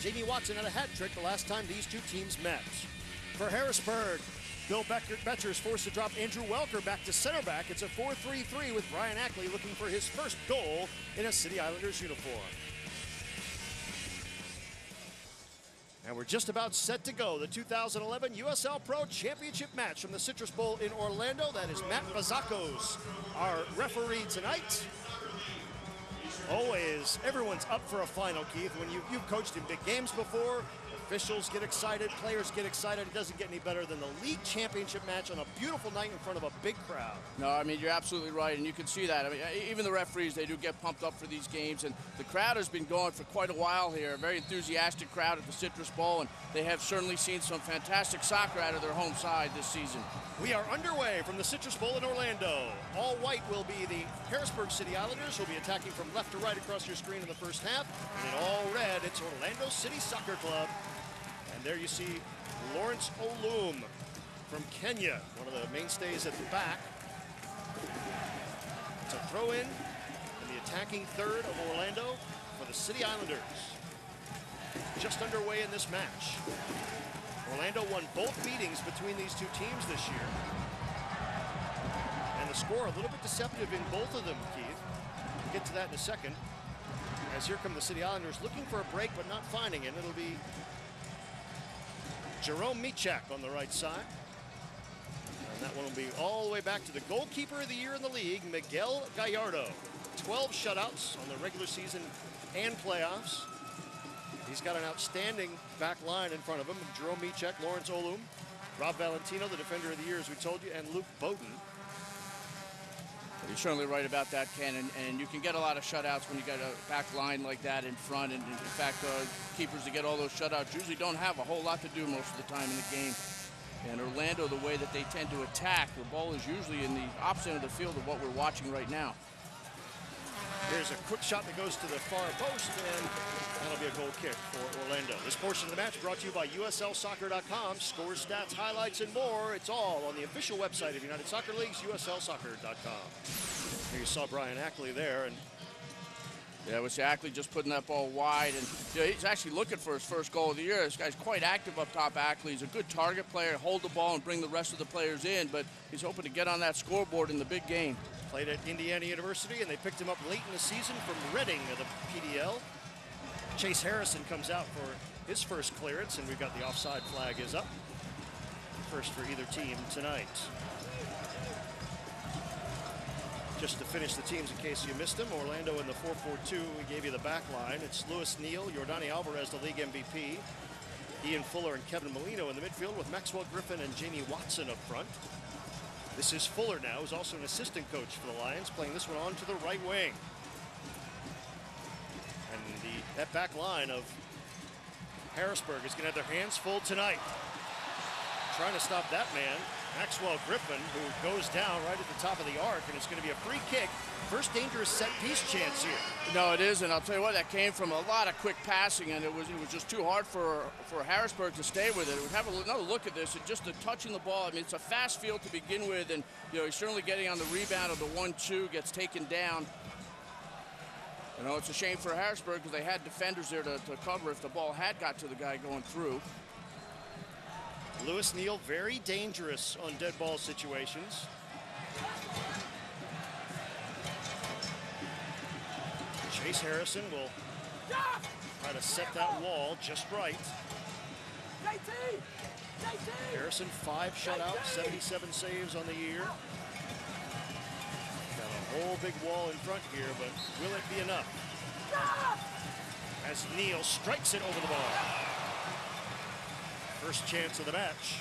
Jamie Watson had a hat trick the last time these two teams met. For Harrisburg, Bill Betcher's forced to drop Andrew Welker back to center back. It's a 4-3-3 with Brian Ackley looking for his first goal in a City Islanders uniform. And we're just about set to go. The 2011 USL Pro Championship match from the Citrus Bowl in Orlando. That is Matt Bazakos, our referee tonight. Always, everyone's up for a final, Keith. When you've coached in big games before, officials get excited, players get excited. It doesn't get any better than the league championship match on a beautiful night in front of a big crowd. No, I mean, you're absolutely right, and you can see that. I mean, even the referees, they do get pumped up for these games, and the crowd has been going for quite a while here. A very enthusiastic crowd at the Citrus Bowl, and they have certainly seen some fantastic soccer out of their home side this season. We are underway from the Citrus Bowl in Orlando. All white will be the Harrisburg City Islanders, who will be attacking from left to right across your screen in the first half. And in all red, it's Orlando City Soccer Club. And there you see Lawrence Olum from Kenya, one of the mainstays at the back. It's a throw-in in the attacking third of Orlando for the City Islanders. Just underway in this match. Orlando won both meetings between these two teams this year. And the score a little bit deceptive in both of them, Keith. We'll get to that in a second. As here come the City Islanders looking for a break but not finding it. It'll be Jerome Michak on the right side. And that one will be all the way back to the goalkeeper of the year in the league, Miguel Gallardo. 12 shutouts on the regular season and playoffs. He's got an outstanding back line in front of him. Jerome Michak, Lawrence Olum, Rob Valentino, the defender of the year, as we told you, and Luke Bowden. You're certainly right about that, Ken, and you can get a lot of shutouts when you got a back line like that in front. And in fact, keepers that get all those shutouts usually don't have a whole lot to do most of the time in the game. And Orlando, the way that they tend to attack, the ball is usually in the opposite end of the field of what we're watching right now. Here's a quick shot that goes to the far post, and that'll be a goal kick for Orlando. This portion of the match brought to you by USLsoccer.com. Scores, stats, highlights, and more. It's all on the official website of United Soccer Leagues, USLsoccer.com. Here you saw Brian Ackley there, and yeah, we see Ackley just putting that ball wide, and you know, he's actually looking for his first goal of the year. This guy's quite active up top, Ackley. He's a good target player, hold the ball and bring the rest of the players in, but he's hoping to get on that scoreboard in the big game. Played at Indiana University, and they picked him up late in the season from Reading of the PDL. Chase Harrison comes out for his first clearance, and we've got the offside flag is up. First for either team tonight. Just to finish the teams in case you missed them, Orlando in the 4-4-2, we gave you the back line. It's Luis Neal, Yordani Alvarez, the league MVP. Ian Fuller and Kevin Molino in the midfield with Maxwell Griffin and Jamie Watson up front. This is Fuller now, who's also an assistant coach for the Lions, playing this one on to the right wing. And that back line of Harrisburg is going to have their hands full tonight. Trying to stop that man, Maxwell Griffin, who goes down right at the top of the arc, and it's going to be a free kick. First dangerous set piece chance here. No, it is, and I'll tell you what, that came from a lot of quick passing, and it was just too hard for Harrisburg to stay with it. We'll have another look at this, and just the touching the ball. I mean, it's a fast field to begin with, and you know he's certainly getting on the rebound of the 1-2, gets taken down. You know, it's a shame for Harrisburg because they had defenders there to cover if the ball had got to the guy going through. Luis Neal, very dangerous on dead ball situations. Chase Harrison will try to set that wall just right. Harrison, 5 shutouts, 77 saves on the year. Got a whole big wall in front here, but will it be enough? As Neal strikes it over the bar. First chance of the match.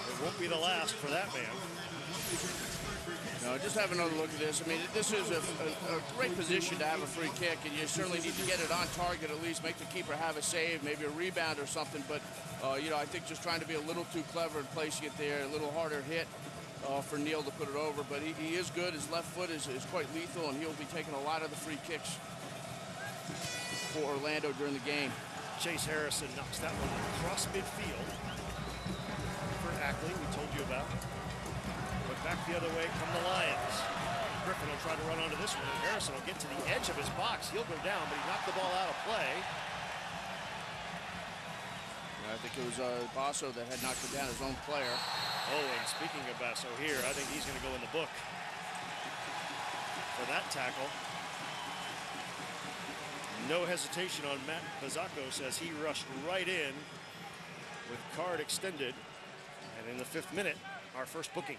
It won't be the last for that man. No, just have another look at this. I mean, this is a great position to have a free kick, and you certainly need to get it on target at least, make the keeper have a save, maybe a rebound or something. But, you know, I think just trying to be a little too clever in placing it there, a little harder hit for Neal to put it over. But he is good. His left foot is quite lethal, and he'll be taking a lot of the free kicks for Orlando during the game. Chase Harrison knocks that one across midfield for Ackley, we told you about. But back the other way come the Lions. Griffin will try to run onto this one, and Harrison will get to the edge of his box. He'll go down, but he knocked the ball out of play. I think it was Basso that had knocked down his own player. Oh, and speaking of Basso here, I think he's going to go in the book for that tackle. No hesitation on Matt Bazakos as he rushed right in with card extended. And in the 5th minute, our first booking.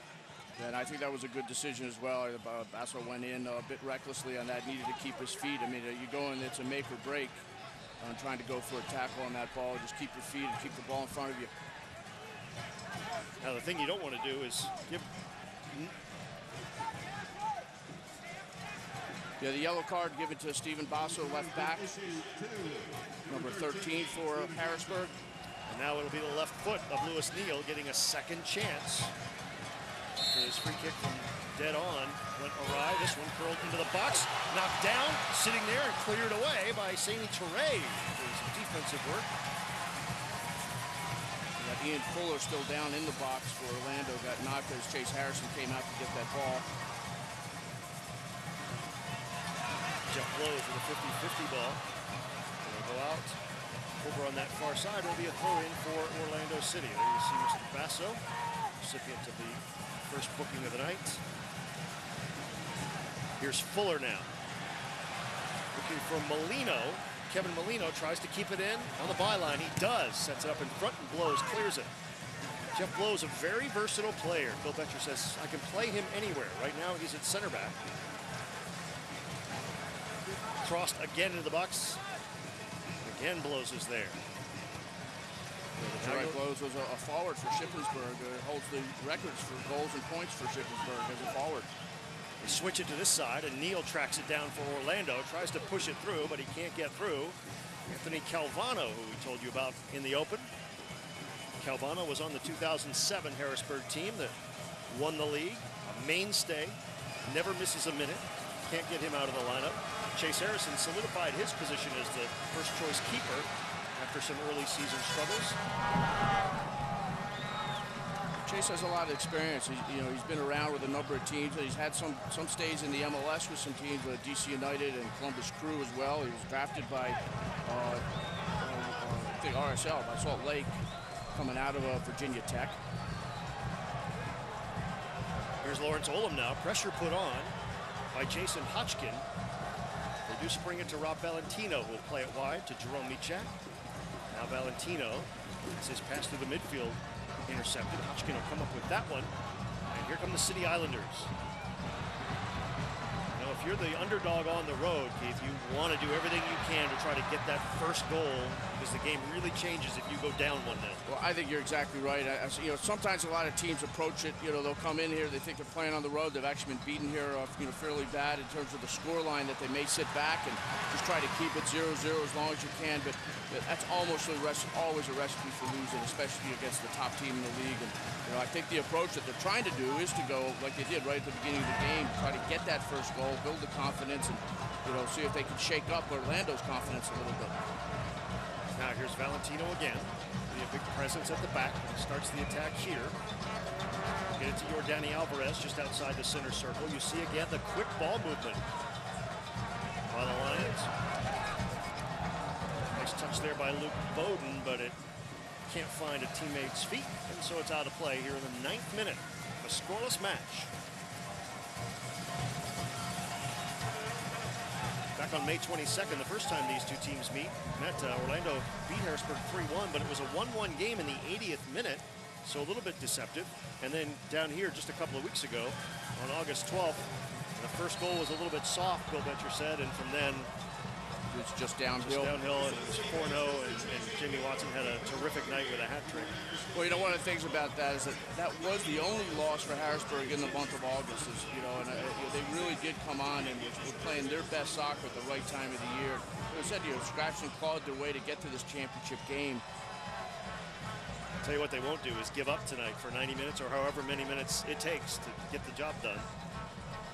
And I think that was a good decision as well. Basso went in a bit recklessly on that, needed to keep his feet. I mean, you go in, it's a make or break on trying to go for a tackle on that ball. Just keep your feet and keep the ball in front of you. Now, the thing you don't want to do is give... Yeah, the yellow card given to Stephen Basso, left back. Number 13 for Harrisburg. And now it'll be the left foot of Lewis Neal getting a second chance. His free kick from dead on went awry. This one curled into the box, knocked down, sitting there and cleared away by Sami Touré. His defensive work. We got Ian Fuller still down in the box for Orlando. Got knocked as Chase Harrison came out to get that ball. Jeff blows with a 50-50 ball. It'll go out. Over on that far side will be a throw-in for Orlando City. There you see Mr. Basso, recipient of the first booking of the night. Here's Fuller now. Looking for Molino. Kevin Molino tries to keep it in on the byline. He does. Sets it up in front and Blows clears it. Jeff Blows, a very versatile player. Bill Betcher says, I can play him anywhere. Right now, he's at center back. Crossed again into the box. Again, Blows is there. Right, Blows was a forward for Shippensburg. Holds the records for goals and points for Shippensburg as a forward. They switch it to this side, and Neal tracks it down for Orlando. Tries to push it through, but he can't get through. Anthony Calvano, who we told you about in the open. Calvano was on the 2007 Harrisburg team that won the league. A mainstay, never misses a minute. Can't get him out of the lineup. Chase Harrison solidified his position as the first choice keeper after some early season struggles. Chase has a lot of experience. He's been around with a number of teams. He's had some stays in the MLS with some teams, DC United and Columbus Crew as well. He was drafted by I think RSL by Salt Lake, coming out of Virginia Tech. Here's Lawrence Olam now. Pressure put on by Jason Hodgkin. They do spring it to Rob Valentino, who will play it wide to Jerome Michak. Now Valentino, it's his pass through the midfield, intercepted. Hodgkin will come up with that one. And here come the City Islanders. Now, if you're the underdog on the road, Keith, you want to do everything you can to try to get that first goal, because the game really changes if you go down 1-0. Well, I think you're exactly right. Sometimes a lot of teams approach it. They'll come in here, they think they're playing on the road. They've actually been beaten here, fairly bad in terms of the score line, that they may sit back and just try to keep it 0-0 as long as you can. But that's always a recipe for losing, especially against the top team in the league. And I think the approach that they're trying to do is to go like they did right at the beginning of the game, try to get that first goal, build the confidence, and see if they can shake up Orlando's confidence a little bit. Now here's Valentino again. Be a big presence at the back. Starts the attack here. Get it to Yordani Alvarez just outside the center circle. You see again the quick ball movement by the Lions. Nice touch there by Luke Bowden, but it can't find a teammate's feet, and so it's out of play here in the 9th minute. A scoreless match. Back on May 22nd, the first time these two teams met, Orlando beat Harrisburg 3-1, but it was a 1-1 game in the 80th minute, so a little bit deceptive. And then down here just a couple of weeks ago, on August 12th, the first goal was a little bit soft, Bill Betcher said, and from then it's just downhill. And it was 4-0, and Jimmy Watson had a terrific night with a hat trick. Well, one of the things about that is that was the only loss for Harrisburg in the month of August. They really did come on and were playing their best soccer at the right time of the year. As I said, scratched and clawed their way to get to this championship game. I'll tell you what they won't do is give up tonight for 90 minutes or however many minutes it takes to get the job done.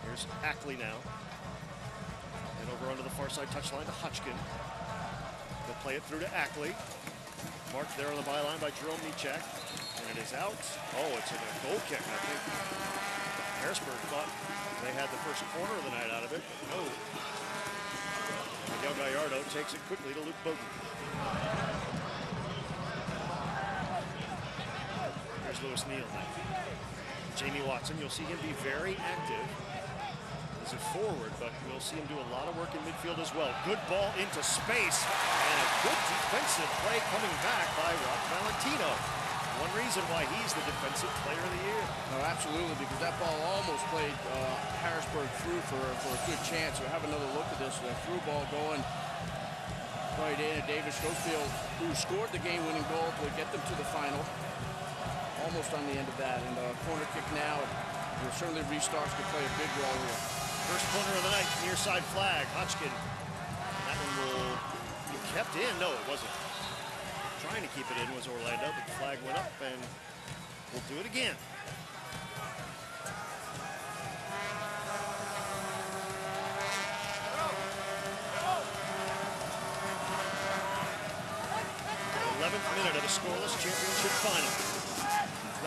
Here's Ackley now. And over onto the far side touchline to Hodgkin. They'll play it through to Ackley. Marked there on the byline by Jerome Michak. And it is out. Oh, it's a goal kick. I think Harrisburg thought they had the first corner of the night out of it. No. Miguel Gallardo takes it quickly to Luke Bowden. Louis Neal now. Jamie Watson, you'll see him be very active as a forward, but you'll see him do a lot of work in midfield as well. Good ball into space, and a good defensive play coming back by Rob Valentino. One reason why he's the defensive player of the year. Oh, absolutely, because that ball almost played Harrisburg through for a good chance. We'll have another look at this. The through ball going right in, and David Schofield, who scored the game-winning goal to get them to the final, almost on the end of that. And corner kick now, certainly restarts could play a big role here. First corner of the night, near side flag, Hodgkin. That one will be kept in. No, it wasn't. Trying to keep it in was Orlando, but the flag went up, and we'll do it again. The 11th minute of a scoreless championship final.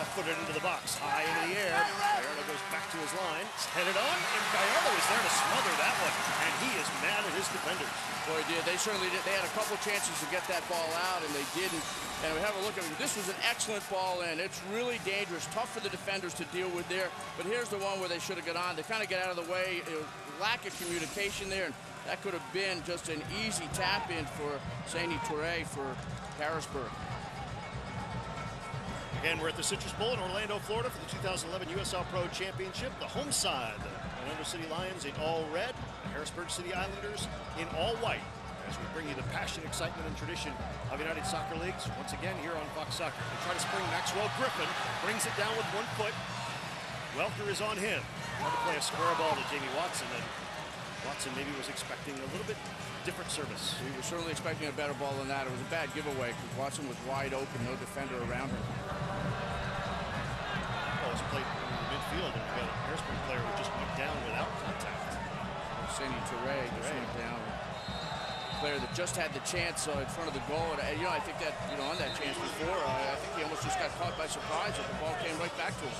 Left footed into the box, high into the air. Gallardo goes back to his line. It's headed on, and Gallardo is there to smother that one. And he is mad at his defenders. Boy, did. They certainly did. They had a couple chances to get that ball out, and they didn't. And we have a look at it. This was an excellent ball in. It's really dangerous, tough for the defenders to deal with there. But here's the one where they should have got on. They kind of get out of the way. Lack of communication there, and that could have been just an easy tap in for Saini Touré for Harrisburg. Again, we're at the Citrus Bowl in Orlando, Florida for the 2011 USL Pro Championship. The home side, the Orlando City Lions in all red, the Harrisburg City Islanders in all white. As we bring you the passion, excitement, and tradition of United Soccer Leagues, once again here on Fox Soccer. They try to spring Maxwell Griffin, brings it down with 1 foot. Welker is on him. Trying to play a square ball to Jamie Watson, and Watson maybe was expecting a little bit different service. He was certainly expecting a better ball than that. It was a bad giveaway because Watson was wide open, no defender around him. Ball was played in the midfield, and we got a Harrisburg player who just went down without contact. Saini Touré just went down. Player that just had the chance in front of the goal. And, I think that, on that chance before, I think he almost just got caught by surprise and the ball came right back to him.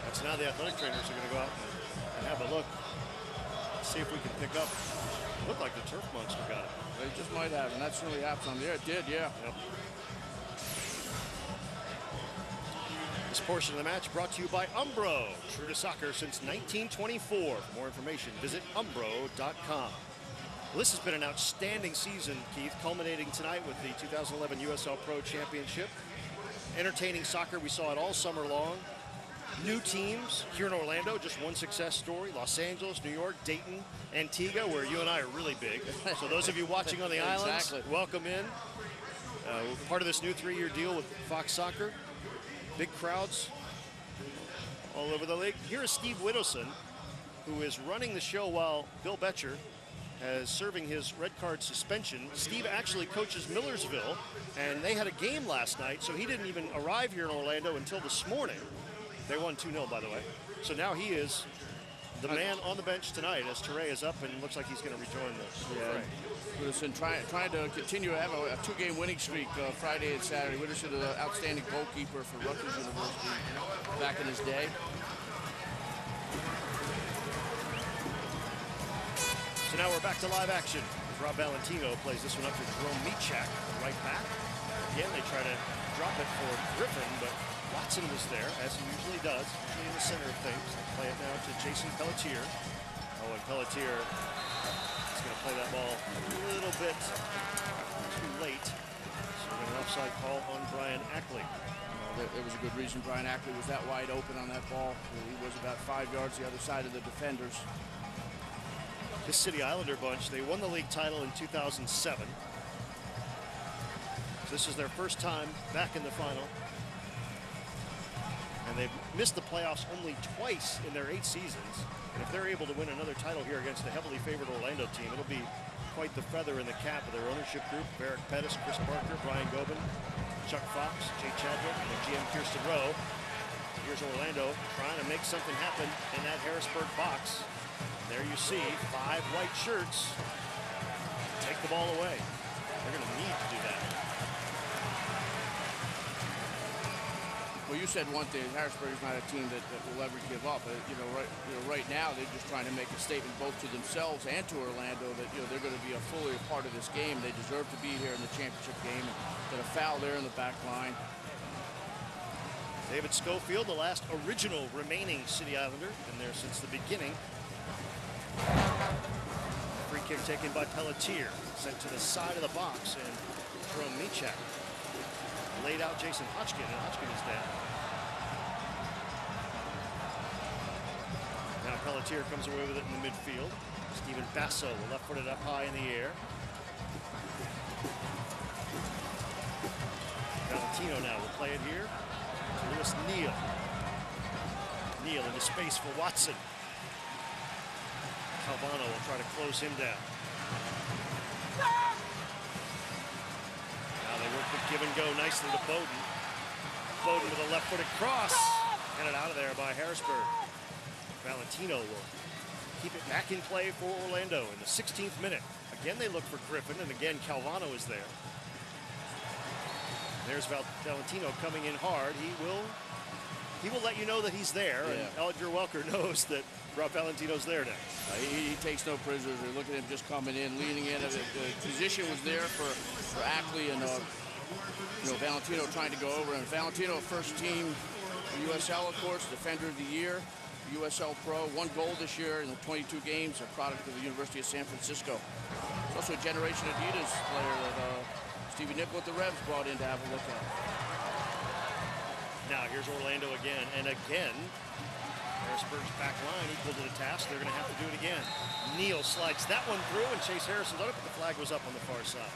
That's now the athletic trainers are going to go out and have a look, see if we can pick up. Looked like the turf monster got it. They just might have, and that certainly happened on there. It did, yeah. Yep. This portion of the match brought to you by Umbro, true to soccer since 1924. For more information, visit umbro.com. Well, this has been an outstanding season, Keith, culminating tonight with the 2011 USL Pro Championship. Entertaining soccer, we saw it all summer long. New teams here in Orlando, just one success story. Los Angeles, New York, Dayton, Antigua, where you and I are really big. So those of you watching on the islands, welcome in. Part of this new 3-year deal with Fox Soccer. Big crowds all over the league. Here is Steve Widdowson, who is running the show while Bill Betcher is serving his red card suspension. Steve actually coaches Millersville, and they had a game last night, so he didn't even arrive here in Orlando until this morning. They won 2-0, by the way. So now he is the man on the bench tonight as Touré is up and looks like he's going to rejoin the fray. Widdowson trying to continue to have a 2-game winning streak Friday and Saturday. Widdowson is an outstanding goalkeeper for Rutgers University back in his day. So now we're back to live action. Rob Valentino plays this one up to Jerome Michak, right back. Again, they try to drop it for Griffin, but Watson was there, as he usually does, usually in the center of things. They play it now to Jason Pelletier. Oh, and Pelletier is going to play that ball a little bit too late. So an offside call on Brian Ackley. There was a good reason Brian Ackley was that wide open on that ball. He was about 5 yards the other side of the defenders. This City Islander bunch, they won the league title in 2007. So this is their first time back in the final. And they've missed the playoffs only twice in their 8 seasons. And if they're able to win another title here against the heavily favored Orlando team, it'll be quite the feather in the cap of their ownership group. Barrick Pettis, Chris Parker, Brian Gobin, Chuck Fox, Jay Chadwick, and their GM Kirsten Rowe. Here's Orlando trying to make something happen in that Harrisburg box. There you see 5 white shirts take the ball away. They're going to need to do that. Well, you said one thing. Harrisburg is not a team that will ever give up. Right now they're just trying to make a statement both to themselves and to Orlando that they're going to be fully a part of this game. They deserve to be here in the championship game. Got a foul there in the back line. David Schofield, the last original remaining City Islander, been there since the beginning. Free kick taken by Pelletier, sent to the side of the box, and Jerome Michak laid out Jason Hodgkin, and Hodgkin is down. Now Pelletier comes away with it in the midfield. Stephen Basso, left-footed up high in the air. Valentino now will play it here to Lewis Neal. Neal into space for Watson. Calvano will try to close him down. Now they work with give and go nicely to Bowden. Bowden with a left-footed cross. Get it out of there by Harrisburg. Valentino will keep it back in play for Orlando in the 16th minute. Again, they look for Griffin, and again, Calvano is there. There's Valentino coming in hard. He will let you know that he's there, and Edgar Welker knows that Rob Valentino's there now. He takes no prisoners. They're looking at him just coming in, leaning in. The position was there for Ackley and Valentino trying to go over. And Valentino, first team USL, of course, defender of the year, USL Pro, 1 goal this year in the 22 games, a product of the University of San Francisco. He's also a Generation Adidas player that Stevie Nicol at the Revs brought in to have a look at. Now here's Orlando again, and again, Harrisburg's back line equal to the task. They're going to have to do it again. Neal slides that one through, and Chase Harrison let it, but the flag was up on the far side.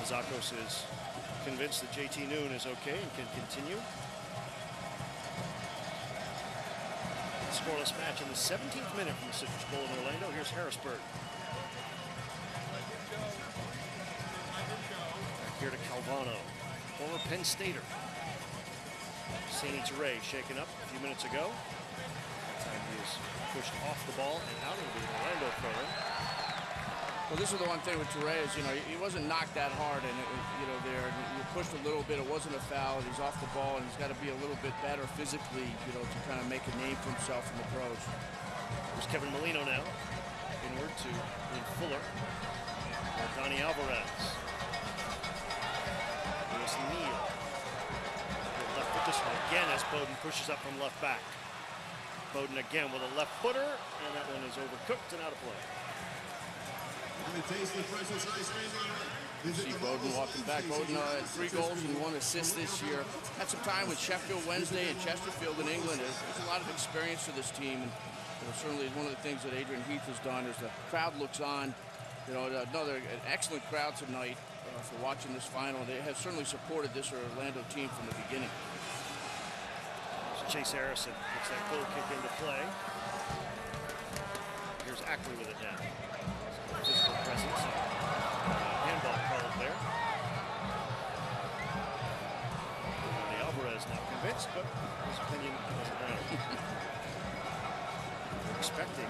Zapazakos is convinced that JT Noon is okay and can continue. Scoreless match in the 17th minute from the Citrus Bowl in Orlando. Here's Harrisburg. Back here to Calvano, former Penn Stater. Saini Touré shaken up a few minutes ago. That time he is pushed off the ball and out of the Orlando throw. Well, this is the one thing with Touré is, he wasn't knocked that hard, and you pushed a little bit. It wasn't a foul. He's off the ball, and he's got to be a little bit better physically, to kind of make a name for himself in the pros. There's Kevin Molino now, inward to Ian Fuller. Donnie Alvarez. Lewis Neal. Left foot this one again as Bowden pushes up from left back. Bowden again with a left footer, and that one is overcooked and out of play. See Bowden walking back. Bowden had 3 goals and 1 assist this year. Had some time with Sheffield Wednesday and Chesterfield in England. There's a lot of experience for this team. And certainly one of the things that Adrian Heath has done is the crowd looks on. An excellent crowd tonight for watching this final. They have certainly supported this Orlando team from the beginning. Chase Harrison gets that goal kick into play. Here's Ackley with it now. Physical presence. Handball called there. The Alvarez not convinced, but his opinion doesn't matter. We're expecting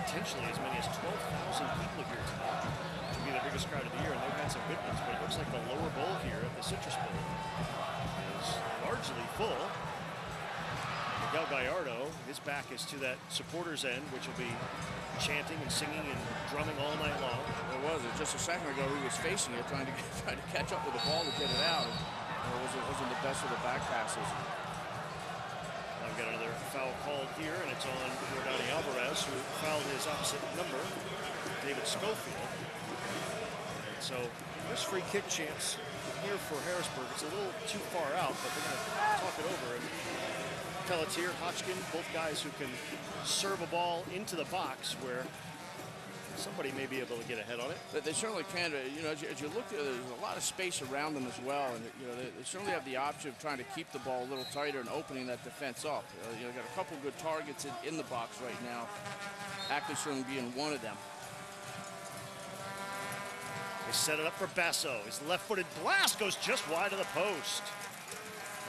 potentially as many as 12,000 people here tonight to be the biggest crowd of the year, and they've had some good ones, but it looks like the lower bowl here at the Citrus Bowl is largely full. Miguel Gallardo, his back is to that supporters end, which will be chanting and singing and drumming all night long. It was. Just a second ago, he was facing it, trying to catch up with the ball to get it out. It wasn't the best of the back passes. Now we've got another foul called here, and it's on Donnie Alvarez, who fouled his opposite number, David Schofield. And so this free kick chance here for Harrisburg. It's a little too far out, but they're going to talk it over. And Pelletier, Hodgkin, both guys who can serve a ball into the box where somebody may be able to get ahead on it. But they certainly can. As you look at it, there's a lot of space around them as well, and they certainly have the option of trying to keep the ball a little tighter and opening that defense up. They've got a couple good targets in the box right now. Ackley certainly being one of them. They set it up for Basso. His left-footed blast goes just wide of the post.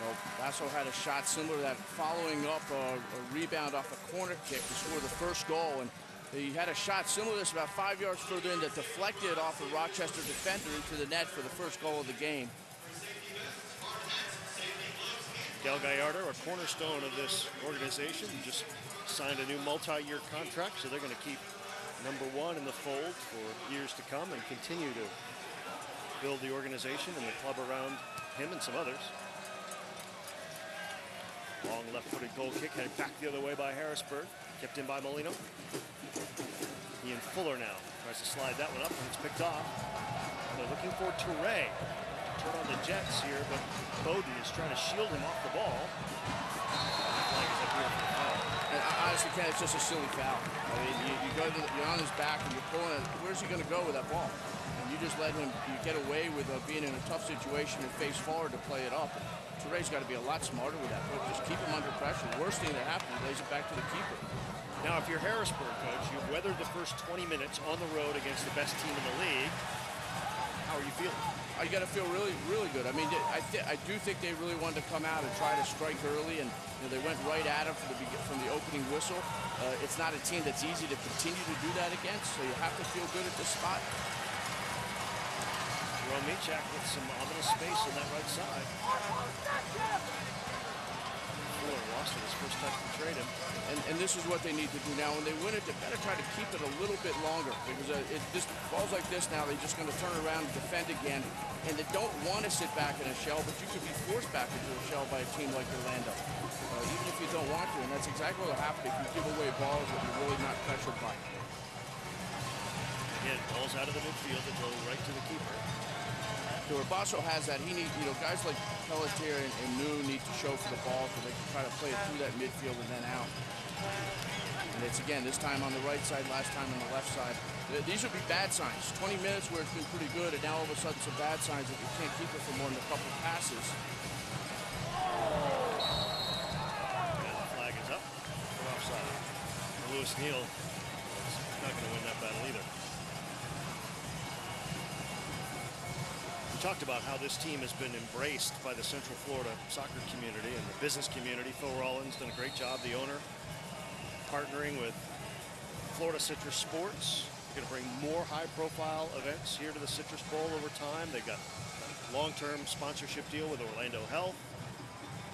Well, Basso had a shot similar to that, following up a rebound off a corner kick to score the first goal. And he had a shot similar to this about 5 yards further in that deflected off a Rochester defender into the net for the first goal of the game. Miguel Gallardo, a cornerstone of this organization, just signed a new multi-year contract, so they're going to keep #1 in the fold for years to come and continue to build the organization and the club around him and some others. Long left-footed goal kick headed back the other way by Harrisburg. Kept in by Molino. Ian Fuller now tries to slide that one up and it's picked off. They're looking for Touré to turn on the Jets here, but Bowden is trying to shield him off the ball. Flag is up here for the foul. And honestly, Ken, it's just a silly foul. I mean, you're on his back and you're pulling it. Where's he going to go with that ball? And you just let him get away with being in a tough situation and face forward to play it up. Touré's got to be a lot smarter with that. But just keep him under pressure. The worst thing that happens, he lays it back to the keeper. Now, if you're Harrisburg, coach, you've weathered the first 20 minutes on the road against the best team in the league. How are you feeling? You got to feel really, really good. I mean, I do think they really wanted to come out and try to strike early, and they went right at him from the opening whistle. It's not a team that's easy to continue to do that against, so you have to feel good at this spot. Jerome Michak with some ominous space on that right side. Fuller lost it his first time to trade him. And this is what they need to do now. When they win it, they've got to try to keep it a little bit longer, because this balls like this now, they're just going to turn around and defend again, and they don't want to sit back in a shell, but you could be forced back into a shell by a team like Orlando, even if you don't want to, and that's exactly what will happen if you give away balls that you're really not pressured by. Again, balls out of the midfield that go right to the keeper. Urbaso has that. He needs, guys like Pelletier and New need to show for the ball so they can try to play it through that midfield and then out. And it's, again, this time on the right side, last time on the left side. These would be bad signs. 20 minutes where it's been pretty good, and now all of a sudden some bad signs if you can't keep it for more than a couple of passes. And the flag is up for offside. Lewis Neal is not going to win that battle either. Talked about how this team has been embraced by the Central Florida soccer community and the business community. Phil Rollins done a great job, the owner, partnering with Florida Citrus Sports. They're going to bring more high-profile events here to the Citrus Bowl over time. They've got a long-term sponsorship deal with Orlando Health.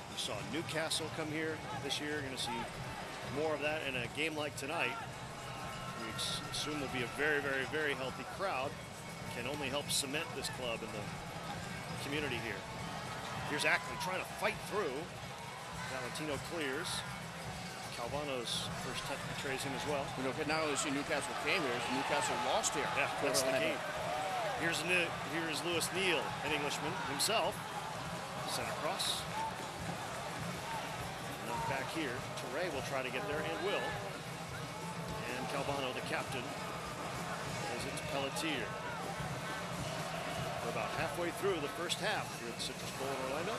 We saw Newcastle come here this year. You're going to see more of that in a game like tonight. We assume will be a very, very, very healthy crowd. Can only help cement this club in the community here. Here's Ackley trying to fight through. Valentino clears. Calvano's first touch betrays him as well. Not only see Newcastle came here, Newcastle lost here. Yeah, that's the game. Here's Lewis Neal, an Englishman himself. Center cross. Not back here. Touré will try to get there and will. And Calvano, the captain, plays it to Pelletier. We're about halfway through the first half here at the Citrus Bowl in Orlando.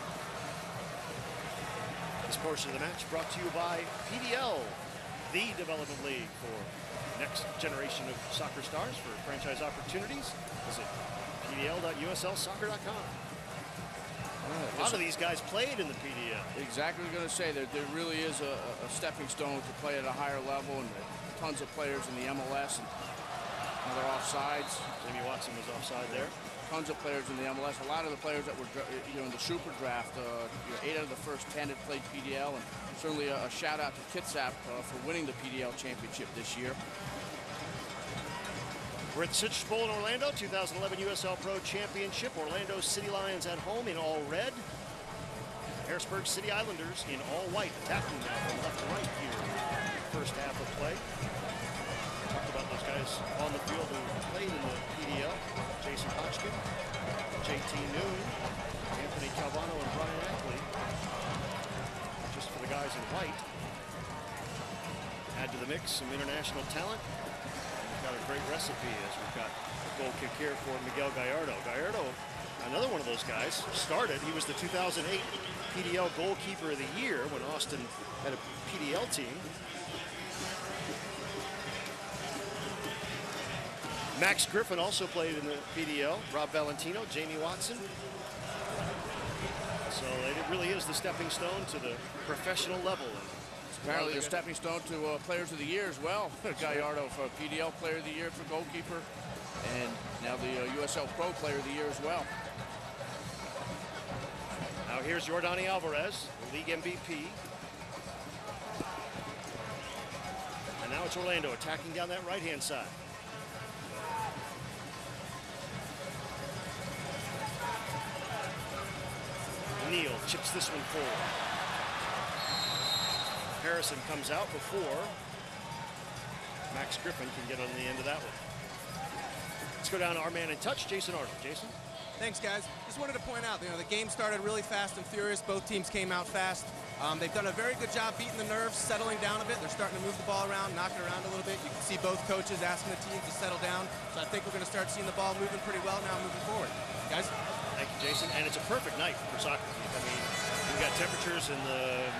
This portion of the match brought to you by PDL, the development league for next generation of soccer stars. For franchise opportunities, visit pdl.uslsoccer.com. A lot of these guys played in the PDL. Exactly what I was going to say. There really is a stepping stone to play at a higher level, and tons of players in the MLS. And they're offsides. Jamie Watson was offside there. Tons of players in the MLS. A lot of the players that were in the Super Draft, 8 out of the first 10 had played PDL, and certainly a shout out to Kitsap for winning the PDL championship this year. We're at the Citrus Bowl in Orlando, 2011 USL Pro Championship. Orlando City Lions at home in all red. Harrisburg City Islanders in all white, attacking now from left to right here. First half of play. Talked about those guys on the field who played in the PDL. Jason Hodgkin, JT Noon, Anthony Calvano, and Brian Ackley. Just for the guys in white. Add to the mix some international talent. We've got a great recipe as we've got a goal kick here for Miguel Gallardo. Gallardo, another one of those guys, started. He was the 2008 PDL Goalkeeper of the Year when Austin had a PDL team. Max Griffin also played in the PDL. Rob Valentino, Jamie Watson. So it really is the stepping stone to the professional level. Apparently the stepping stone to Players of the Year as well. Gallardo for PDL Player of the Year for goalkeeper, and now the USL Pro Player of the Year as well. Now here's Jordani Alvarez, the league MVP. And now it's Orlando attacking down that right-hand side. Neal chips this one forward. Harrison comes out before Max Griffin can get on the end of that one. Let's go down to our man in touch, Jason Arnold. Jason? Thanks, guys. Just wanted to point out, the game started really fast and furious. Both teams came out fast. They've done a very good job beating the nerves, settling down a bit. They're starting to move the ball around, knock it around a little bit. You can see both coaches asking the teams to settle down. So I think we're going to start seeing the ball moving pretty well now moving forward. Guys? Thank you, Jason. And it's a perfect night for soccer. I mean, we've got temperatures in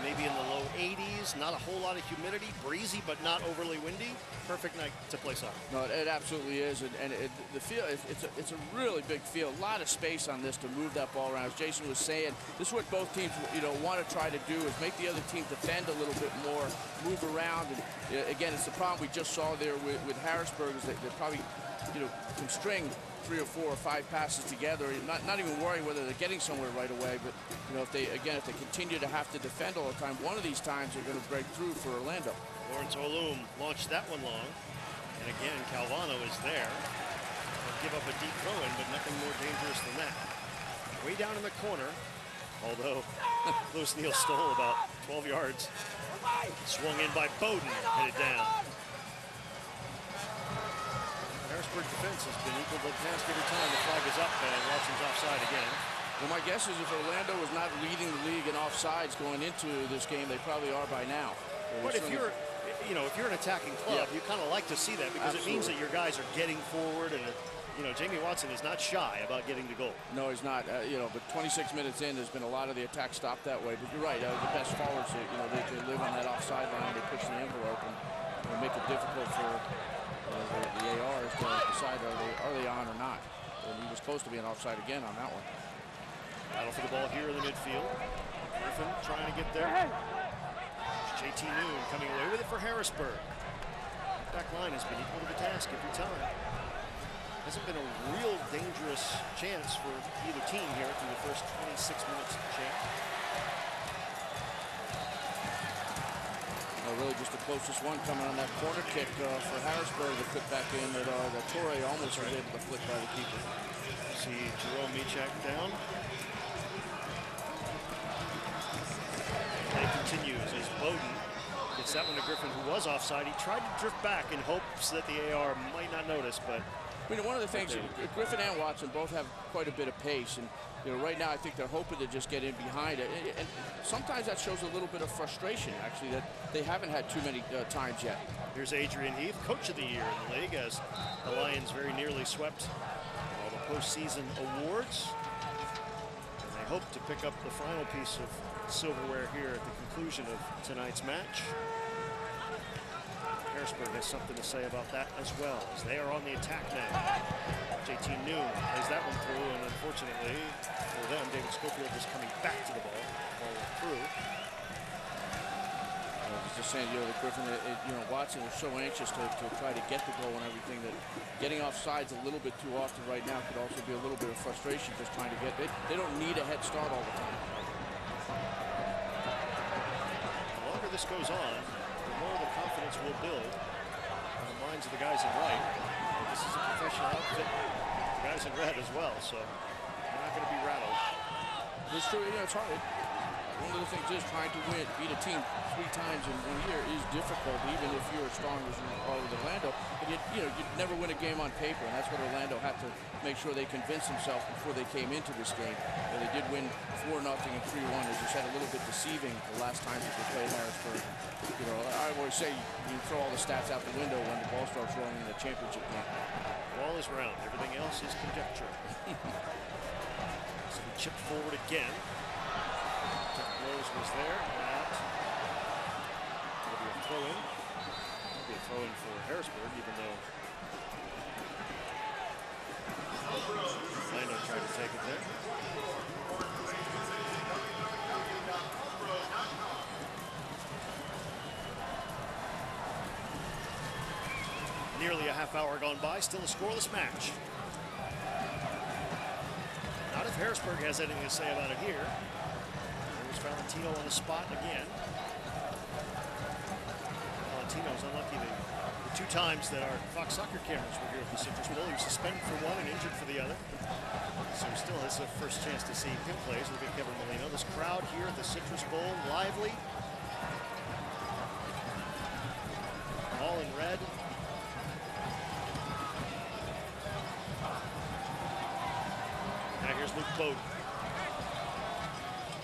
maybe in the low 80s, not a whole lot of humidity, breezy but not overly windy. Perfect night to play soccer. No, it absolutely is, and the field, it's a really big field. A lot of space on this to move that ball around. As Jason was saying, this is what both teams want to try to do, is make the other team defend a little bit more, move around. And again, it's the problem we just saw there with Harrisburg, is that they probably can string 3 or 4 or 5 passes together, not even worrying whether they're getting somewhere right away. But if they continue to have to defend all the time, one of these times they're going to break through for Orlando. Lawrence Olum launched that one long, and again Calvano is there. They'll give up a deep throw-in, but nothing more dangerous than that. Way down in the corner, although Lewis Neal stole about 12 yards. Swung in by Bowden, headed down. Harrisburg defense has been equal to the task every time the flag is up, and Watson's offside again. Well, my guess is if Orlando was not leading the league in offsides going into this game, they probably are by now. But if you're an attacking club, you kind of like to see that, because it means that your guys are getting forward, and Jamie Watson is not shy about getting to goal. No, he's not. But 26 minutes in, there's been a lot of the attack stopped that way. But you're right. The best forwards, they live on that offside line. They push the envelope and make it difficult for the ARs to decide are they on or not. And he was close to being offside again on that one. Battle for the ball here in the midfield. Griffin trying to get there. JT Noon coming away with it for Harrisburg. Back line has been equal to the task every time. Hasn't been a real dangerous chance for either team here through the first 26 minutes of the chance. Really just the closest one coming on that corner kick for Harrisburg to put back in that Torre almost was able to flip by the keeper. See Jerome Michak down. Play continues as Bowden gets that one to Griffin, who was offside. He tried to drift back in hopes that the AR might not notice, but one of the things, Griffin and Watson both have quite a bit of pace, and right now I think they're hoping to just get in behind it. And sometimes that shows a little bit of frustration, actually, that they haven't had too many times yet. Here's Adrian Heath, Coach of the Year in the league, as the Lions very nearly swept all the postseason awards. And they hope to pick up the final piece of silverware here at the conclusion of tonight's match. Harrisburg has something to say about that as well, as they are on the attack now. JT Noon plays that one through, and unfortunately for them, David Schofield is coming back to the ball through. I was just saying, that Griffin, Watson was so anxious to try to get the goal and everything that getting off sides a little bit too often right now could also be a little bit of frustration just trying to get. They don't need a head start all the time. The longer this goes on, the more the confidence will build on the minds of the guys in white. This is a professional outfit, the guys in red as well, so they're not going to be rattled. It's true, it's hard. One of the things is trying to beat a team 3 times in 1 year is difficult, even if you're as strong as you are with Orlando. But you never win a game on paper, and that's what Orlando had to make sure they convinced themselves before they came into this game. They did win 4-0 and 3-1, as you said, a little bit deceiving the last time that they played Harrisburg. I always say you throw all the stats out the window when the ball starts rolling in the championship game. Ball is round. Everything else is conjecture. So we chip forward again. Rose was there. That will be a throw-in. Will be a throw-in for Harrisburg, even though Orlando tried to take it there. Nearly a half hour gone by, still a scoreless match. Not if Harrisburg has anything to say about it here. There's Valentino on the spot again. Valentino's unlucky to The 2 times that our Fox Soccer cameras were here at the Citrus Bowl, he was suspended for one and injured for the other. So he still has a first chance to see him play. So look at Kevin Molino. This crowd here at the Citrus Bowl, lively. All in red. Now here's Luke Bowden.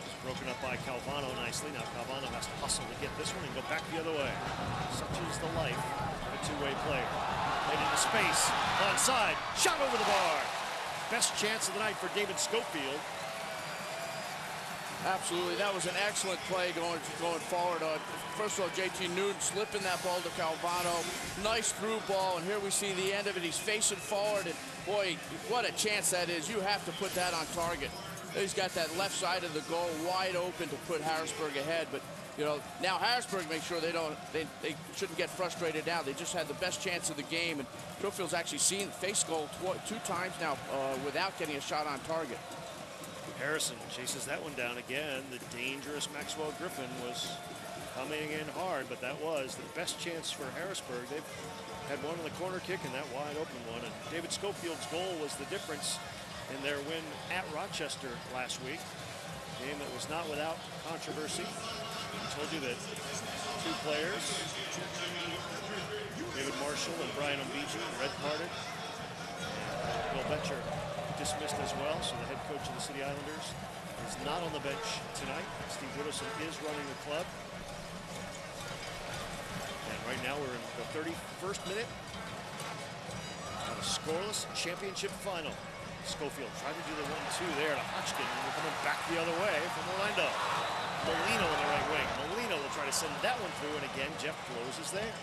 Just broken up by Calvano nicely. Now Calvano has to hustle to get this one and go back the other way. Such is the life of a two-way player. Played into space, onside, shot over the bar. Best chance of the night for David Schofield. Absolutely, that was an excellent play going forward. First of all, JT Newton slipping that ball to Calvano. Nice through ball, and here we see the end of it. He's facing forward, and boy, what a chance that is. You have to put that on target. He's got that left side of the goal wide open to put Harrisburg ahead, but you know, now Harrisburg makes sure they shouldn't get frustrated now. They just had the best chance of the game, and Schofield's actually faced goal 2 times now without getting a shot on target. Harrison chases that one down again. The dangerous Maxwell Griffin was coming in hard, but that was the best chance for Harrisburg. They've had one on the corner kick and that wide open one. And David Schofield's goal was the difference in their win at Rochester last week. A game that was not without controversy. I told you that 2 players, David Marshall and Brian Ombiji, red carded. Bill Betcher dismissed as well, so the head coach of the City Islanders is not on the bench tonight. Steve Whittleson is running the club. And right now we're in the 31st minute of a scoreless championship final. Schofield tried to do the 1-2 there to Hodgkin, and we're coming back the other way from Orlando. Molino in the right wing. Molino will try to send that one through, and again, Jeff Close is there.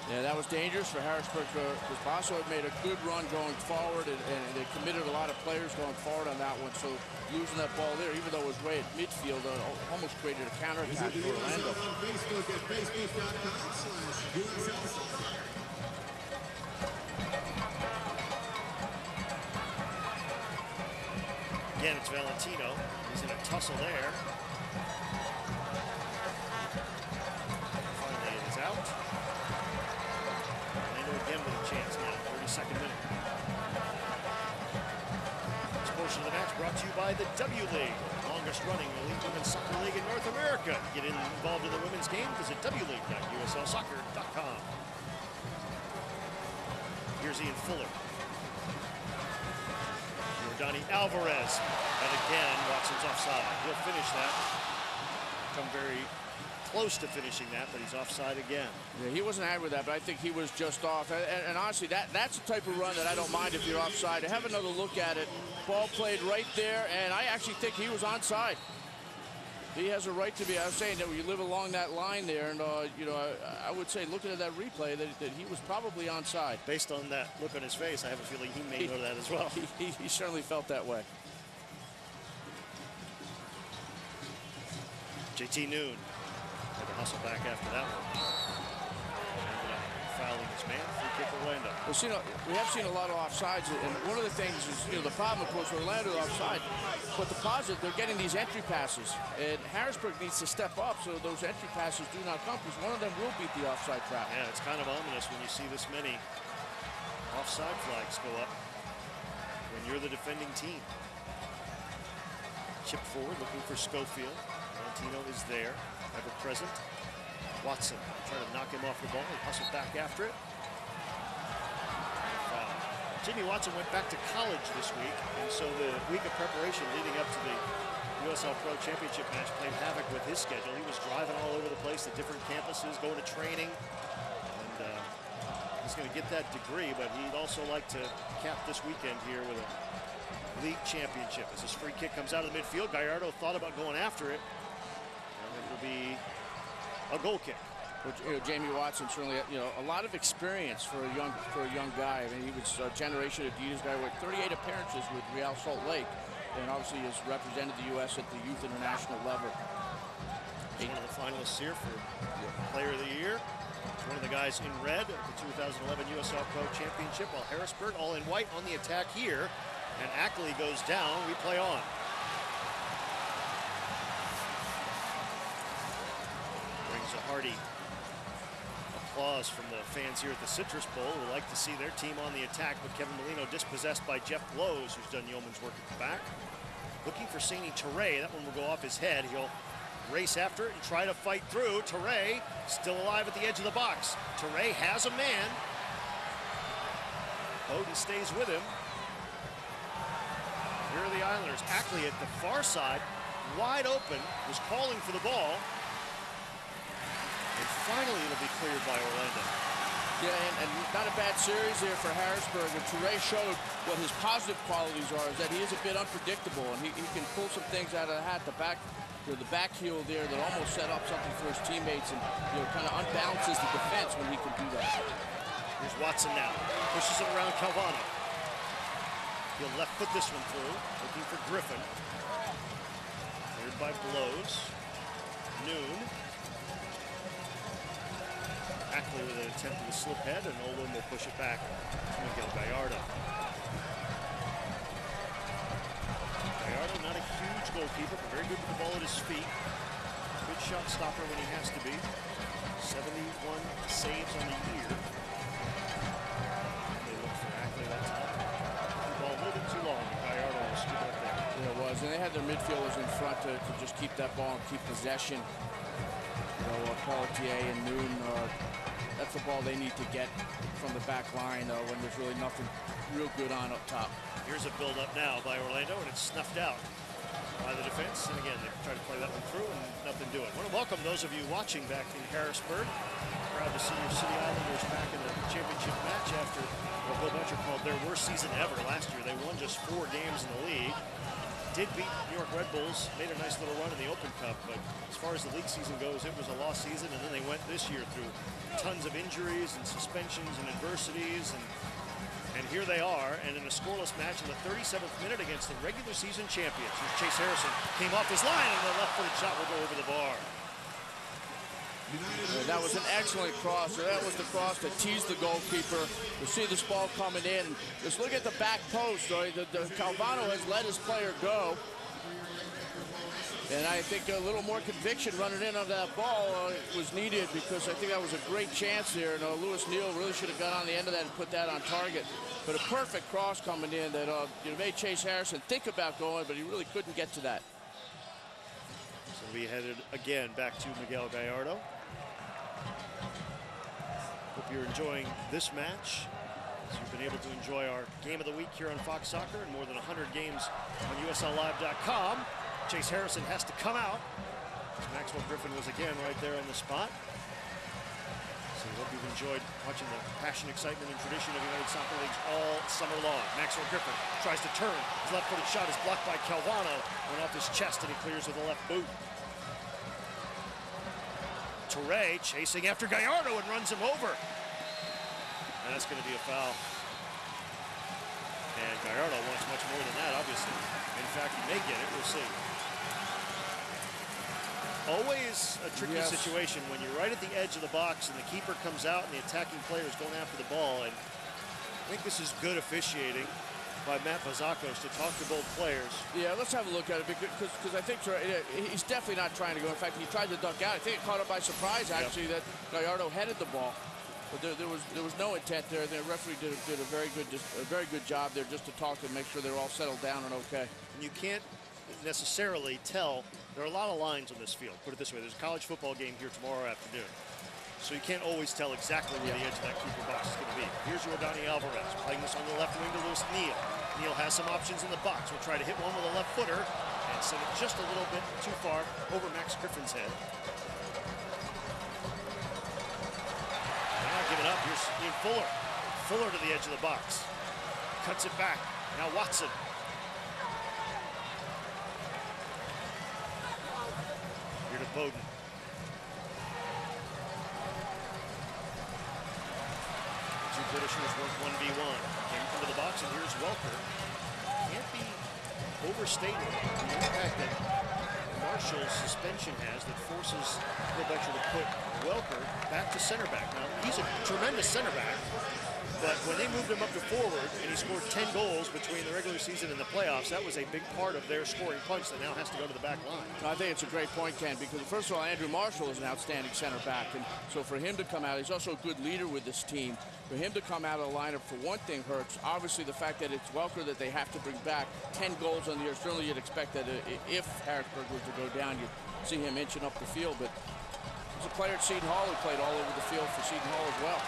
Yeah, that was dangerous for Harrisburg because Basso had made a good run going forward, and they committed a lot of players going forward on that one. So losing that ball there, even though it was way at midfield, almost created a counterattack for Orlando. Again, it's Valentino. He's in a tussle there. Finally, it is out. Again with a chance now, 32nd minute. This portion of the match brought to you by the W League, longest running elite women's soccer league in North America. Get involved in the women's game, visit wleague.uslsoccer.com. Here's Ian Fuller. Jordani Alvarez. And again, Watson's offside. He'll finish that. Come very close to finishing that, but he's offside again. Yeah, he wasn't happy with that, but I think he was just off. And honestly, that's the type of run that I don't mind if you're offside. To have another look at it. Ball played right there, and I actually think he was onside. He has a right to be. I was saying that you live along that line there, and you know, I would say, looking at that replay, that he was probably onside. Based on that look on his face, I have a feeling he may know that as well. He certainly felt that way. JT Noon had to hustle back after that one. Ended up fouling his man. Free kick Orlando. Well, we have seen a lot of offsides, and one of the things is, the problem, of course, Orlando offside, but the positive, they're getting these entry passes, and Harrisburg needs to step up so those entry passes do not come, because one of them will beat the offside trap. Yeah, it's kind of ominous when you see this many offside flags go up when you're the defending team. Chip forward, looking for Schofield. Valentino is there, ever present. Watson trying to knock him off the ball. He hustled back after it. Jimmy Watson went back to college this week, and so the week of preparation leading up to the USL Pro Championship match played havoc with his schedule. He was driving all over the place to different campuses, going to training, and he's going to get that degree, but he'd also like to cap this weekend here with a league championship. As this free kick comes out of the midfield, Gallardo thought about going after it, and it will be a goal kick. Which, Jamie Watson certainly, a lot of experience for a young guy. I mean, he was a generation Adidas guy with 38 appearances with Real Salt Lake, and obviously has represented the U.S. at the youth international level. He's one of the finalists here for Player of the Year. He's one of the guys in red at the 2011 USL Pro Championship, while Harrisburg all in white on the attack here, and Ackley goes down. We play on. Brings a hearty applause from the fans here at the Citrus Bowl who like to see their team on the attack, but Kevin Molino dispossessed by Jeff Blows, who's done yeoman's work at the back. Looking for Saini Toure. That one will go off his head. He'll race after it and try to fight through. Toure still alive at the edge of the box. Toure has a man. Bowden stays with him. Here are the Islanders. Ackley at the far side, wide open, was calling for the ball. And finally it'll be cleared by Orlando. Yeah, and not a bad series there for Harrisburg. And Toure showed what his positive qualities are, is that he is a bit unpredictable, and he can pull some things out of the hat. The back heel there that almost set up something for his teammates, and kind of unbalances the defense when he can do that. Here's Watson now, pushes it around Calvano. He'll left foot this one through, looking for Griffin. Cleared by Blows. Noon. Ackley with an attempt at a slip head, and Olin will push it back to Miguel Gallardo. Gallardo, not a huge goalkeeper, but very good with the ball at his feet. Good shot stopper when he has to be. 71 saves on the year. They look for Ackley that time. The ball a little bit too long. Gallardo will scoop it up there. Yeah, it was, and they had their midfielders in front to just keep that ball and keep possession. Pelletier and Noon, that's the ball they need to get from the back line when there's really nothing real good on up top. Here's a build-up now by Orlando, and it's snuffed out by the defense. And again, they try to play that one through and nothing doing. I want to welcome those of you watching back in Harrisburg. Proud to see your City Islanders back in the championship match after what Bill Belcher called their worst season ever last year. They won just 4 games in the league. Did beat New York Red Bulls, made a nice little run in the Open Cup, but as far as the league season goes, it was a lost season, and then they went this year through tons of injuries and suspensions and adversities, and here they are, and in a scoreless match in the 37th minute against the regular season champions. Here's Chase Harrison, came off his line, and the left-footed shot will go over the bar. And that was an excellent cross. So that was the cross that teased the goalkeeper. You see this ball coming in. Just look at the back post. Calvano has let his player go. And I think a little more conviction running in on that ball was needed, because I think that was a great chance there. And Lewis Neal really should have got on the end of that and put that on target. But a perfect cross coming in that made Chase Harrison think about going, but he really couldn't get to that. So we headed again back to Miguel Gallardo. Hope you're enjoying this match, as you've been able to enjoy our game of the week here on Fox Soccer and more than 100 games on USLLive.com. Chase Harrison has to come out. Maxwell Griffin was again right there on the spot. So we hope you've enjoyed watching the passion, excitement, and tradition of United Soccer Leagues all summer long. Maxwell Griffin tries to turn. His left-footed shot is blocked by Calvano. Went off his chest, and he clears with the left boot. Toure chasing after Gallardo and runs him over. And that's going to be a foul. And Gallardo wants much more than that, obviously. In fact, he may get it. We'll see. Always a tricky situation when you're right at the edge of the box and the keeper comes out and the attacking player is going after the ball. And I think this is good officiating by Matt Bazakos to talk to both players. Yeah, let's have a look at it, because I think he's definitely not trying to go. In fact, he tried to duck out. I think it caught him by surprise, actually, that Gallardo headed the ball. But there was no intent there. The referee did a very good job there, just to talk to make sure they're all settled down and okay. And you can't necessarily tell. There are a lot of lines on this field. Put it this way: there's a college football game here tomorrow afternoon. So you can't always tell exactly where the edge of that keeper box is going to be. Here's Jordani Alvarez playing this on the left wing to Lewis Neal. Neal has some options in the box. We'll try to hit one with a left footer and send it just a little bit too far over Max Griffin's head. Now give it up. Here's Ian Fuller. Fuller to the edge of the box. Cuts it back. Now Watson. Here to Bowden. Britishers work 1v1. Came into the box, and here's Welker. Can't be overstated the impact that Marshall's suspension has that forces Bill Belcher to put Welker back to center back. Now, he's a tremendous center back, But when they moved him up to forward and he scored 10 goals between the regular season and the playoffs, that was a big part of their scoring punch that now has to go to the back line. I think it's a great point, Ken, because first of all, Andrew Marshall is an outstanding center back. And so for him to come out, he's also a good leader with this team. For him to come out of the lineup, for one thing, hurts. Obviously, the fact that it's Welker that they have to bring back 10 goals on the year. Certainly, you'd expect that if Harrisburg was to go down, you'd see him inching up the field. But there's a player at Seton Hall who played all over the field for Seton Hall as well.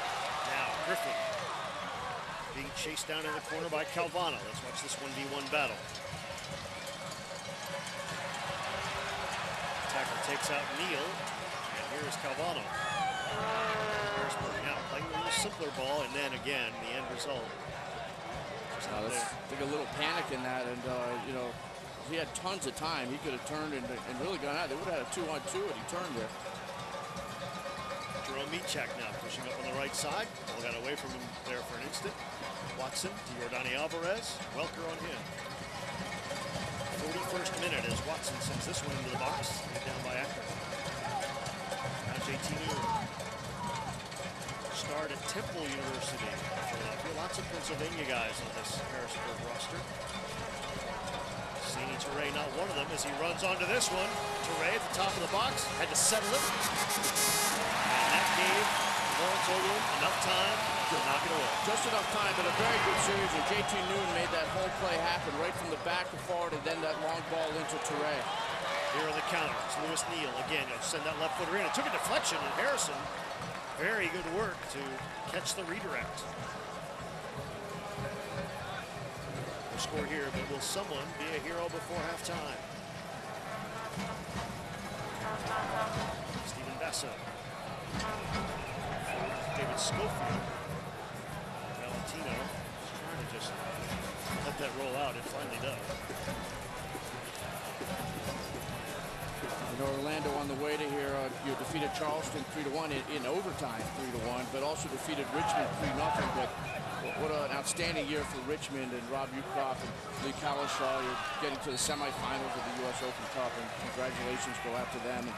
Now, Griffin being chased down in the corner by Calvano. Let's watch this 1v1 battle. Tackle takes out Neal, and here is Calvano. Harrisburg now playing a little simpler ball, and then again, the end result. I think a little panic in that, and you know, he had tons of time. He could have turned and really gone out. They would have had a 2-on-2 and he turned there. Jerome Michak now pushing up on the right side. Ball got away from him there for an instant. Watson to Yordani Alvarez. Welker on him. 41st minute as Watson sends this one into the box. Down by Akron. Now JT Noon. Starred at Temple University. Lots of Pennsylvania guys on this Harrisburg roster. Sini Toure, not one of them, as he runs onto this one. Toure at the top of the box, had to settle it. And that gave Lawrence Odom enough time to knock it away. Just enough time, but a very good series. And JT Noon made that whole play happen right from the back to forward, and then that long ball into Toure. Here are the counters. Lewis Neal again, send that left footer in. It took a deflection, and Harrison, very good work to catch the redirect. Score here, but will someone be a hero before halftime? Stephen Basso. David Schofield. Valentino trying to just let that roll out. It finally does. You know, Orlando on the way to here, you defeated Charleston 3-1 in overtime, 3-1, but also defeated Richmond 3-0. But what an outstanding year for Richmond and Rob Ucroft and Lee Calishaw. You're getting to the semifinals of the U.S. Open Cup, and congratulations go out to them and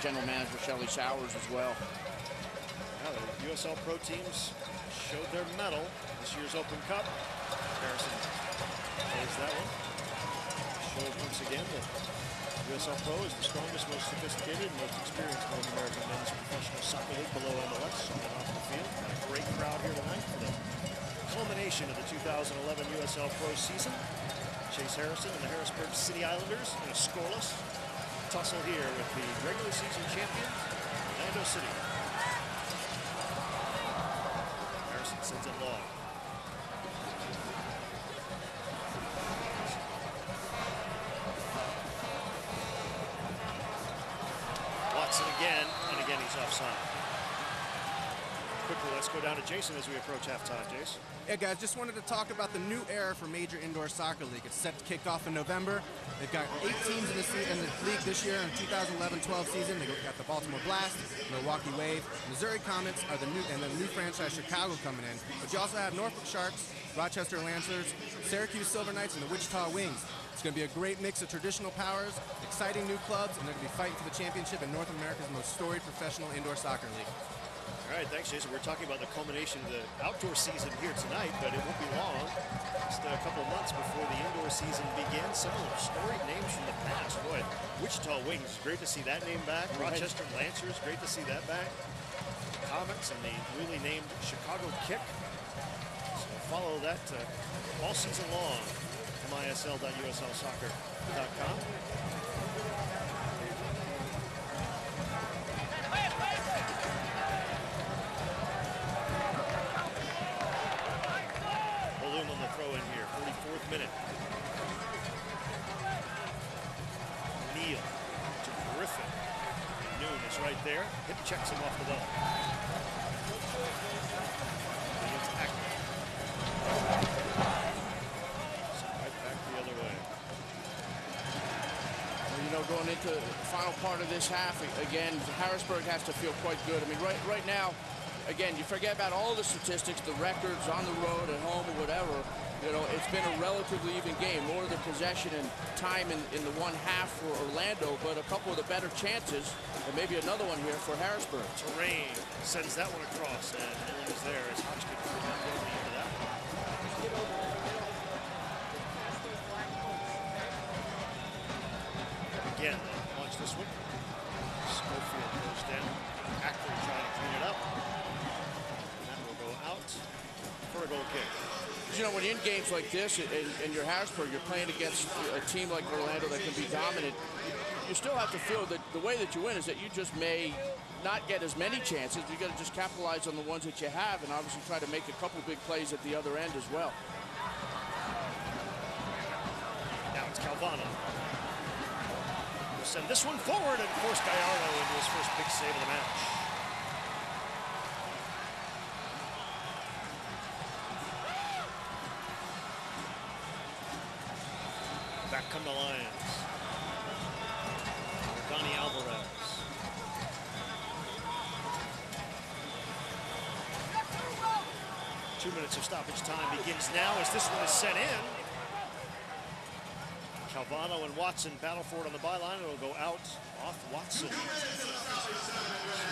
General Manager Shelley Sowers as well. Now the USL Pro teams showed their mettle this year's Open Cup. Harrison plays that one. Showed once again that USL Pro is the strongest, most sophisticated, and most experienced North American men's professional soccer league below MLS on and off the field. Got a great crowd here tonight for the culmination of the 2011 USL Pro season. Chase Harrison and the Harrisburg City Islanders in a scoreless tussle here with the regular season champions, Orlando City. Harrison sends it long. Watson again, and again he's offside. Quickly, let's go down to Jason as we approach halftime. Jason. Yeah, guys, just wanted to talk about the new era for Major Indoor Soccer League. It's set to kick off in November. They've got 8 teams in the league this year in the 2011-12 season. They've got the Baltimore Blast, Milwaukee Wave, Missouri Comets are the new franchise Chicago coming in. But you also have Norfolk Sharks, Rochester Lancers, Syracuse Silver Knights, and the Wichita Wings. It's going to be a great mix of traditional powers, exciting new clubs, and they're going to be fighting for the championship in North America's most storied professional indoor soccer league. All right, thanks, Jason. We're talking about the culmination of the outdoor season here tonight, but it won't be long. Just a couple months before the indoor season begins. Some of the storied names from the past. Boy, Wichita Wings, great to see that name back. Rochester Lancers, great to see that back. Comets and the newly named Chicago Kick. So follow that all season long. MISL.USLsoccer.com. Balloon on the throw in here, 44th minute. Neal to Griffin. Noon is right there. Hip checks him off the ball. Against Akron. Going into the final part of this half, again, Harrisburg has to feel quite good. I mean, right now, again, you forget about all the statistics, the records on the road, at home, or whatever. You know, it's been a relatively even game. More of the possession and time in the one half for Orlando, but a couple of the better chances, and maybe another one here for Harrisburg. Terrain sends that one across, and no one is there as Hodgkin again. Launch this one. Schofield goes down. Ackley trying to clean it up. And that will go out for a goal kick. You know, when you're in games like this, and you're Harrisburg, you're playing against a team like Orlando that can be dominant, you still have to feel that the way that you win is that you just may not get as many chances. You got to just capitalize on the ones that you have and obviously try to make a couple big plays at the other end as well. Now it's Calvano. We'll send this one forward and force Gallardo into his first big save of the match. Back come the Lions. Donnie Alvarez. Two minutes of stoppage time begins now as this one is sent in. Calvano and Watson battle for it on the byline. It'll go out off Watson.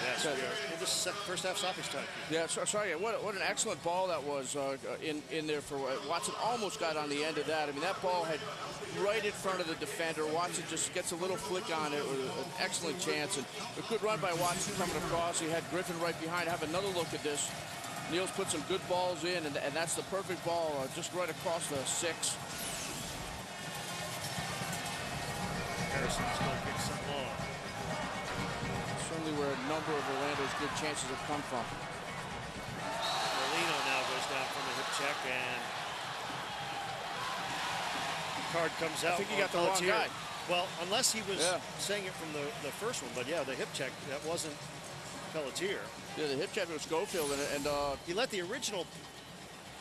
Yes, we are in this first half stoppage time. Yeah, sorry. What an excellent ball that was in there for Watson. Almost got on the end of that. I mean, that ball had right in front of the defender. Watson just gets a little flick on it with an excellent chance. And a good run by Watson coming across. He had Griffin right behind. Have another look at this. Neal's put some good balls in, and that's the perfect ball just right across the 6. Harrison's going to kick some long. Certainly where a number of Orlando's good chances have come from. Molino now goes down from the hip check, and the card comes out. I think he got the wrong guy. Well, unless he was saying it from the first one, but yeah, the hip check, that wasn't Pelletier. Yeah, the hip check was Schofield, and he let the original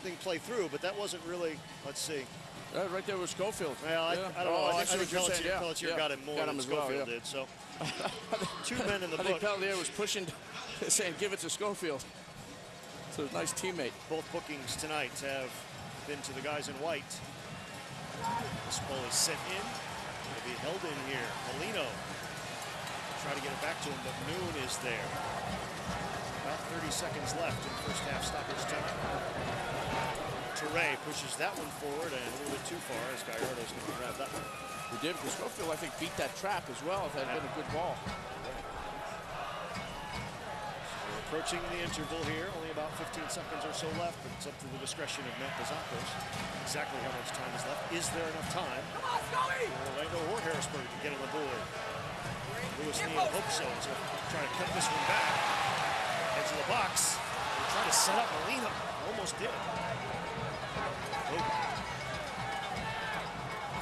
thing play through, but that wasn't really, let's see. Right there was Schofield. Well, I don't know. I think Pelletier got him more than Schofield did. So, 2 men in the book. I think Pelletier was pushing, saying, give it to Schofield. So, a nice teammate. Both bookings tonight have been to the guys in white. This ball is sent in. It'll be held in here. Molino try to get it back to him, but Noon is there. About 30 seconds left in first half stoppage time. Touré pushes that one forward and a little bit too far as Gallardo's going to grab that one. He did, because Schofield, I think, beat that trap as well if that had been a good ball. So we're approaching the interval here. Only about 15 seconds or so left, but it's up to the discretion of Matt Bazakos exactly how much time is left. Is there enough time for Orlando or Harrisburg to get on the board? Lewis Neal hopes so. So trying to cut this one back. Edge of the box. They're trying to set up Molino. Almost did.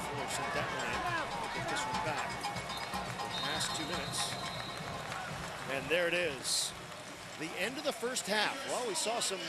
Fuller sent that one in. We'll get this one back. We're past 2 minutes. And there it is. The end of the first half. Well, we saw some